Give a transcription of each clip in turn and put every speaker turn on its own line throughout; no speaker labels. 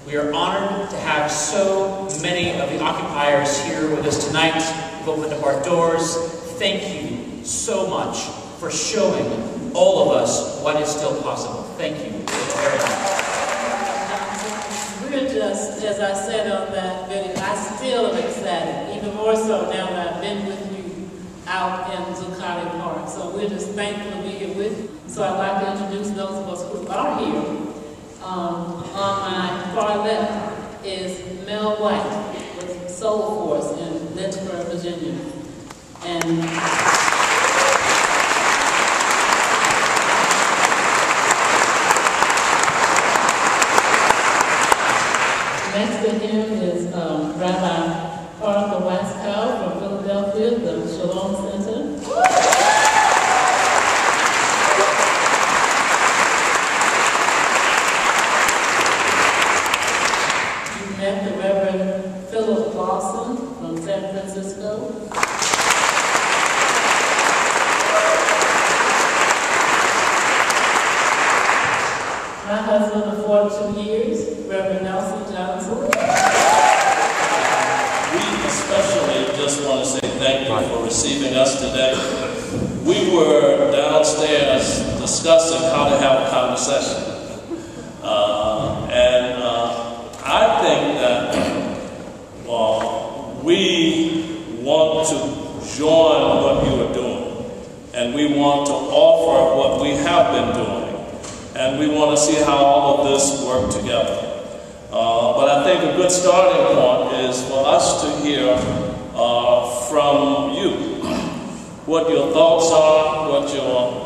We are honored to have so many of the occupiers here with us tonight. We've opened up our doors. Thank you so much for showing all of us what is still possible. Thank you very much.
We're just, as I said on that video, I still am excited, even more so now that I've been with you out in Zuccotti Park. So we're just thankful to be here with you. So I'd like to introduce those of us who are here. On my far left is Mel White with Soul Force in Lynchburg, Virginia. And next to him is Rabbi Waskow from Philadelphia, the Shalom Center. You met the Reverend Phillip Lawson from San Francisco. My husband of 42 years, Reverend Nelson Johnson.
We especially just want to say thank you for receiving us today. We were downstairs discussing how to have a conversation. I think that we want to join what you are doing, and we want to offer what we have been doing. And we want to see how all of this works together. But I think a good starting point is for us to hear from you what your thoughts are, what your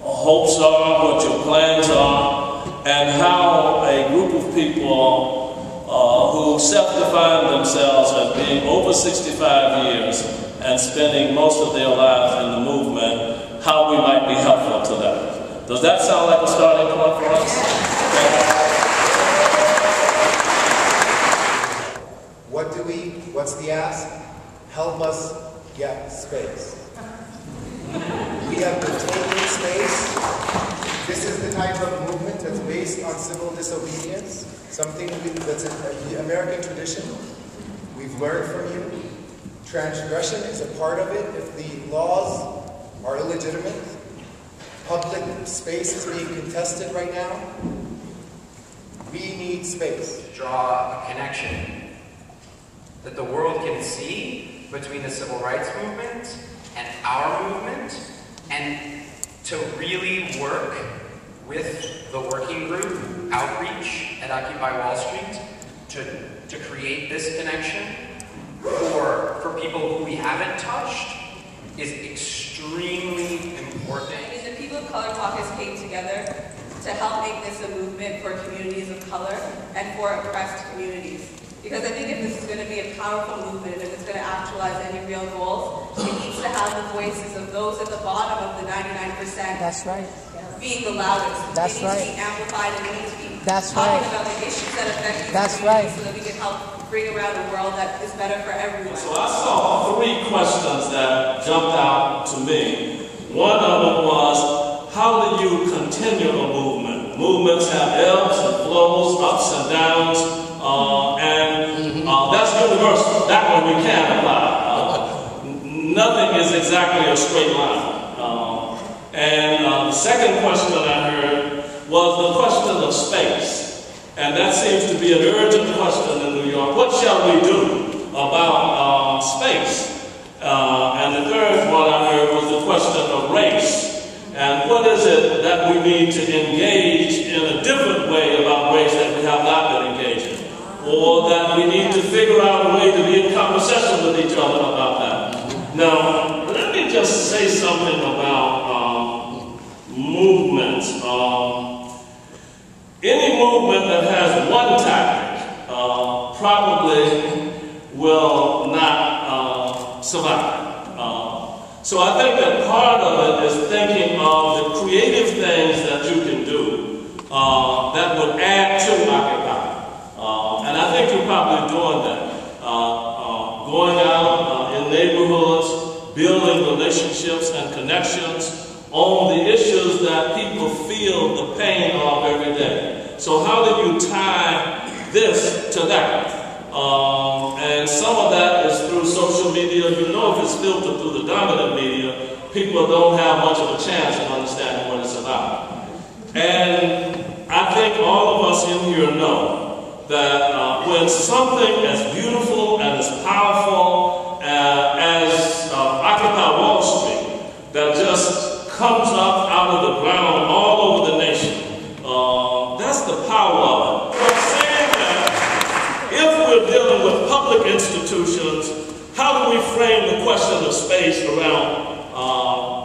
hopes are, what your plans are, and how a group of people who self-define themselves as being over 65 years and spending most of their lives in the movement, how we might be helpful to them. Does that sound like a starting point for us?
What's the ask? Help us get space. We have been taking space. This is the type of movement that's based on civil disobedience, something that's an American tradition. We've learned from you. Transgression is a part of it if the laws are illegitimate. Public space is being contested right now. We need space.
Draw a connection that the world can see between the civil rights movement and our movement, and to really work with the working group outreach at Occupy Wall Street to create this connection for people who we haven't touched is extremely important.
The people of color caucus came together to help make this a movement for communities of color and for oppressed communities. Because I think if this is going to be a powerful movement, and if it's going to actualize any real goals, it needs to have the voices of those at the bottom of the 99%.
That's right.
Being the loudest.
That's right.
They need to be amplified, and they need to be
That's
talking
right.
about the issues that affect these
That's
communities
right.
so that we can help bring around a world that is better for everyone.
So I saw 3 questions that jumped out to me. One of them was, how do you continue a movement? Movements have ebbs and flows, ups and downs, that's universal. That one we can apply. Nothing is exactly a straight line. The second question that I heard was the question of space. And that seems to be an urgent question in New York. What shall we do about space? And the third one I heard was the question of race. And what is it that we need to engage in a different way about race that we have not been engaging? Or that we need to figure out a way to be in conversation with each other about that. Now, let me just say something about movements. Any movement that has one tactic probably will not survive. So I think that part of it is thinking of the creative things that you can do that would add to Occupy. And I think you're probably doing that. Going out in neighborhoods, building relationships and connections on the issues that people feel the pain of every day. so how do you tie this to that? And some of that is through social media. You know, if it's filtered through the dominant media, people don't have much of a chance of understanding what it's about. And I think all of us in here know that when something as beautiful and as powerful as Occupy Wall Street, that just comes up out of the ground all over the nation, that's the power of it. I'm saying that if we're dealing with public institutions, how do we frame the question of space around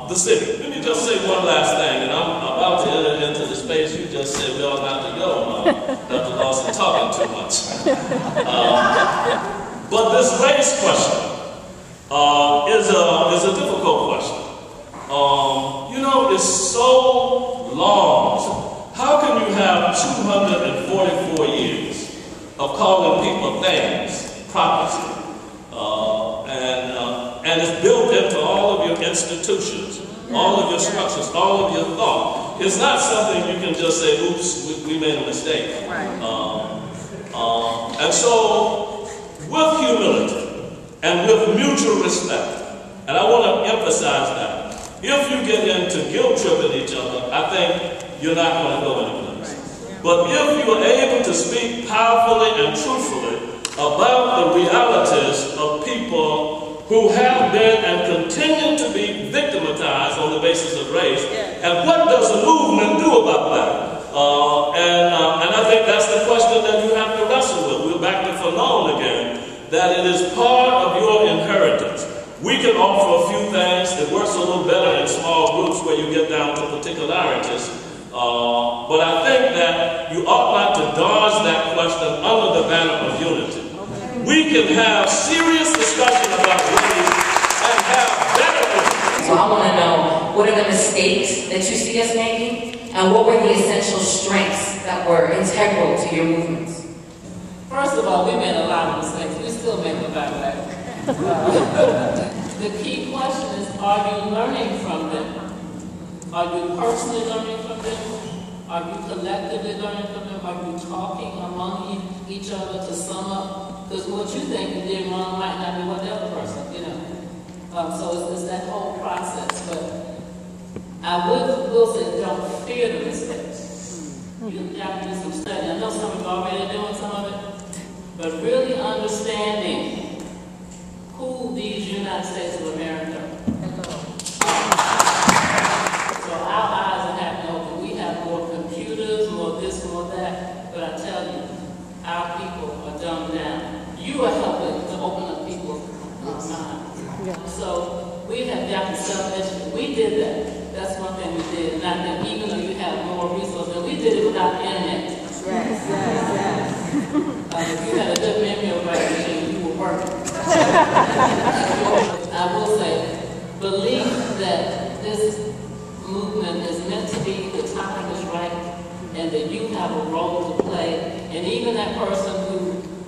the city? Let me just say one last thing, and I'm about to enter into the space you just said we all not to go. Dr. Lawson talking too much. But this race question is a difficult question. You know, it's so long. How can you have 244 years of calling people things, property, and it's built into all of your institutions, all of your structures, all of your thought. It's not something you can just say, oops, we made a mistake. And so, with humility and with mutual respect, and I want to emphasize that, if you get into guilt-tripping each other, I think you're not going to go anyplace. But if you are able to speak powerfully and truthfully about the realities of people who have been and continue to be victimized on the basis of race, and what does the movement do about that? And I think that's the question that you have to wrestle with. We're back to Phillip again, that it is part of your inheritance. We can offer a few things. It works a little better in small groups where you get down to particularities. But I think that you ought not to dodge that question under the banner of unity. We can have serious discussion about race and have better discussion.
So I want to know, what are the mistakes that you see us making, and what were the essential strengths that were integral to your movements?
First of all, we made a lot of mistakes. We still make a lot of that. The key question is, are you learning from them? Are you personally learning from them? Are you collectively learning from them? Are you talking among each other to sum up? Because what you think you did wrong might not be what the other person, you know. So it's that whole process. But I will say, don't fear the mistakes. You have to do some study. I know some of you are already doing some of it, but really understanding who these United States of America are. So our eyes are having open. We have more computers, more this, more that, but I tell you, our people are dumbed down. You are helping to open up people's minds. So we have got to self-educate. We did that. That's one thing we did. And I think even though you have more resources, we did it without the internet.
Yes.
If you had a good memory of right machine, you were working. I will say, believe that this movement is meant to be, the time is right, and that you have a role to play. And even that person who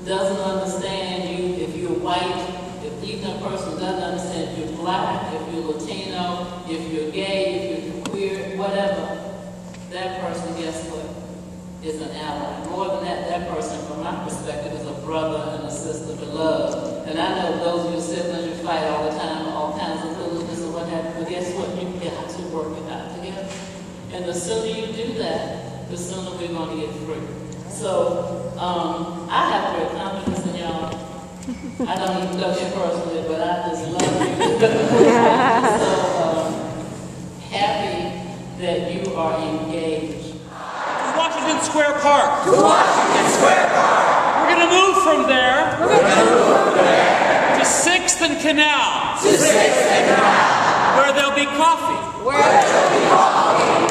doesn't understand you, if you're white, if even a person who doesn't understand if you're black, if you're Latino, if you're gay, if you're queer, whatever, that person, guess what, is an ally. More than that, that person, from my perspective, is a brother and a sister to love. And I know those of your siblings, you fight all the time, all kinds of foolishness and what have you, but guess what, you got to work it out together. And the sooner you do that, the sooner we're going to get free. So, I have great confidence in y'all. I don't even know you personally, but I just love you. So, happy that you are engaged.
Washington Square Park.
To Washington Square Park.
We're going to move from there. To 6th and Canal.
To 6th and Canal.
Where there'll be coffee.
Where there'll be coffee.